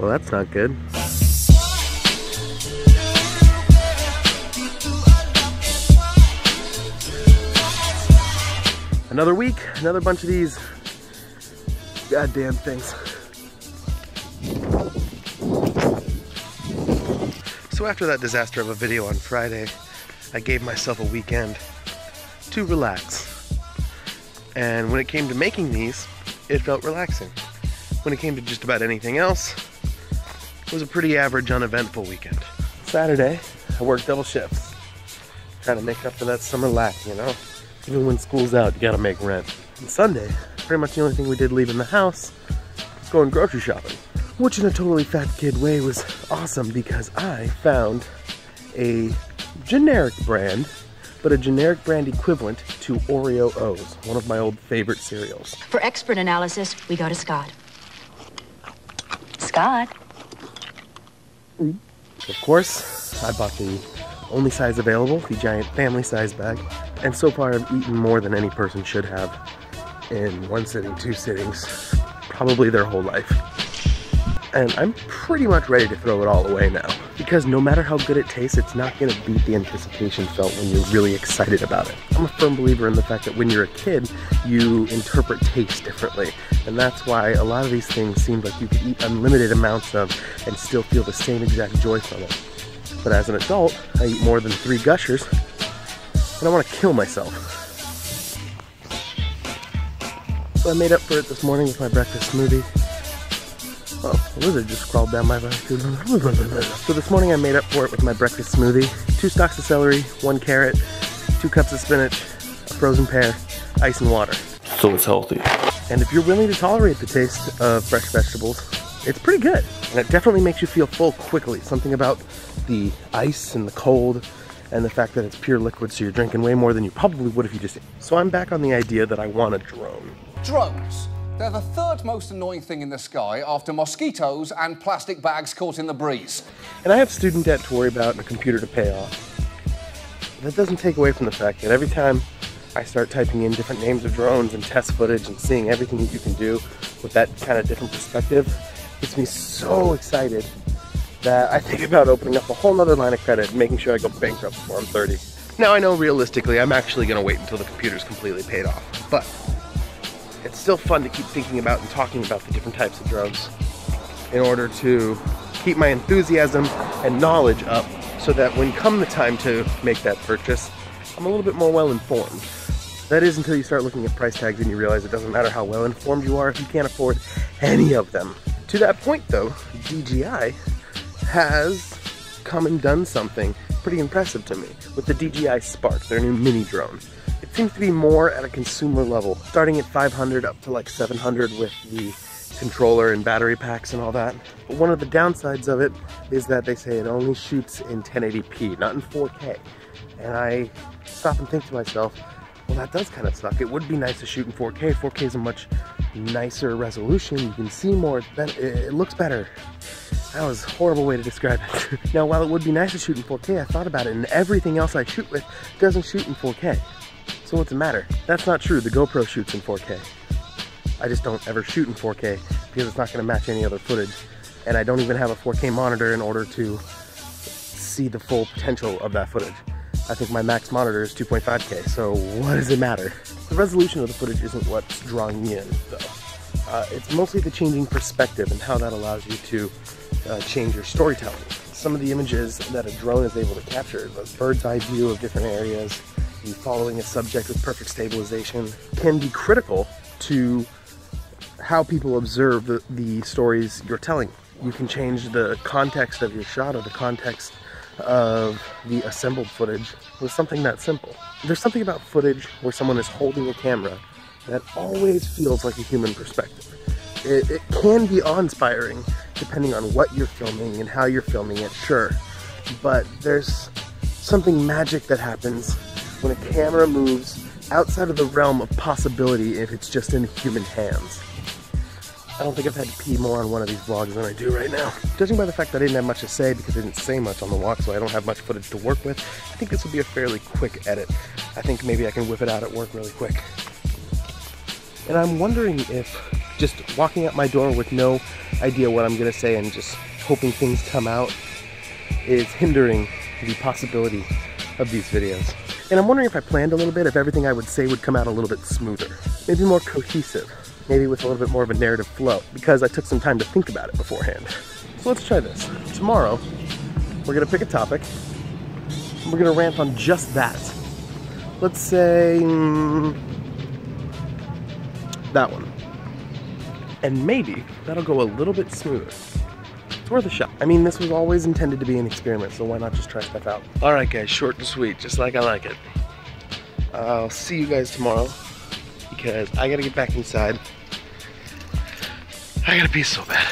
Well, that's not good. Another week, another bunch of these goddamn things. So after that disaster of a video on Friday, I gave myself a weekend to relax. And when it came to making these, it felt relaxing. When it came to just about anything else, it was a pretty average, uneventful weekend. Saturday, I worked double shifts, trying to make up for that summer lack, you know? Even when school's out, you gotta make rent. And Sunday, pretty much the only thing we did leaving the house was going grocery shopping. Which in a totally fat kid way was awesome because I found a generic brand, but a generic brand equivalent to Oreo O's, one of my old favorite cereals. For expert analysis, we go to Scott. Scott? Of course, I bought the only size available, the giant family size bag, and so far I've eaten more than any person should have in one sitting, 2 sittings, probably their whole life. And I'm pretty much ready to throw it all away now. Because no matter how good it tastes, it's not gonna beat the anticipation felt when you're really excited about it. I'm a firm believer in the fact that when you're a kid, you interpret taste differently. And that's why a lot of these things seem like you could eat unlimited amounts of and still feel the same exact joy from it. But as an adult, I eat more than 3 Gushers, and I wanna kill myself. So I made up for it this morning with my breakfast smoothie. Oh, a lizard just crawled down my back. So this morning I made up for it with my breakfast smoothie. 2 stalks of celery, 1 carrot, 2 cups of spinach, a frozen pear, ice and water. So it's healthy. And if you're willing to tolerate the taste of fresh vegetables, it's pretty good. And it definitely makes you feel full quickly. Something about the ice and the cold and the fact that it's pure liquid, so you're drinking way more than you probably would if you just... So I'm back on the idea that I want a drone. Drones. They're the 3rd most annoying thing in the sky after mosquitoes and plastic bags caught in the breeze. And I have student debt to worry about and a computer to pay off. That doesn't take away from the fact that every time I start typing in different names of drones and test footage and seeing everything that you can do with that kind of different perspective, it gets me so excited that I think about opening up a whole nother line of credit and making sure I go bankrupt before I'm 30. Now I know realistically I'm actually going to wait until the computer's completely paid off, but it's still fun to keep thinking about and talking about the different types of drones in order to keep my enthusiasm and knowledge up so that when come the time to make that purchase, I'm a little bit more well informed. That is until you start looking at price tags and you realize it doesn't matter how well informed you are if you can't afford any of them. To that point though, DJI has come and done something pretty impressive to me with the DJI Spark, their new mini drone. It seems to be more at a consumer level, starting at 500 up to like 700 with the controller and battery packs and all that. But one of the downsides of it is that they say it only shoots in 1080p, not in 4K. And I stop and think to myself, well, that does kind of suck. It would be nice to shoot in 4K. 4K is a much nicer resolution. You can see more, it looks better. That was a horrible way to describe it. Now, while it would be nice to shoot in 4K, I thought about it, and everything else I shoot with doesn't shoot in 4K. So what's the matter? That's not true. The GoPro shoots in 4K. I just don't ever shoot in 4K because it's not going to match any other footage. And I don't even have a 4K monitor in order to see the full potential of that footage. I think my max monitor is 2.5K, so what does it matter? The resolution of the footage isn't what's drawing me in, though. It's mostly the changing perspective and how that allows you to change your storytelling. Some of the images that a drone is able to capture, the bird's eye view of different areas, the following a subject with perfect stabilization, can be critical to how people observe the stories you're telling. You can change the context of your shot or the context of the assembled footage with something that simple. There's something about footage where someone is holding a camera that always feels like a human perspective. It can be awe-inspiring depending on what you're filming and how you're filming it, sure. But there's something magic that happens when a camera moves outside of the realm of possibility if it's just in human hands. I don't think I've had to pee more on one of these vlogs than I do right now. Judging by the fact that I didn't have much to say because I didn't say much on the walk, so I don't have much footage to work with, I think this will be a fairly quick edit. I think maybe I can whip it out at work really quick. And I'm wondering if just walking out my door with no idea what I'm gonna say and just hoping things come out is hindering the possibility of these videos. And I'm wondering if I planned a little bit, if everything I would say would come out a little bit smoother, maybe more cohesive, maybe with a little bit more of a narrative flow, because I took some time to think about it beforehand. So let's try this. Tomorrow, we're gonna pick a topic, and we're gonna rant on just that. Let's say, that one. And maybe that'll go a little bit smoother. It's worth a shot. I mean, this was always intended to be an experiment, so why not just try stuff out? All right, guys, short and sweet, just like I like it. I'll see you guys tomorrow, because I gotta get back inside. I gotta pee so bad.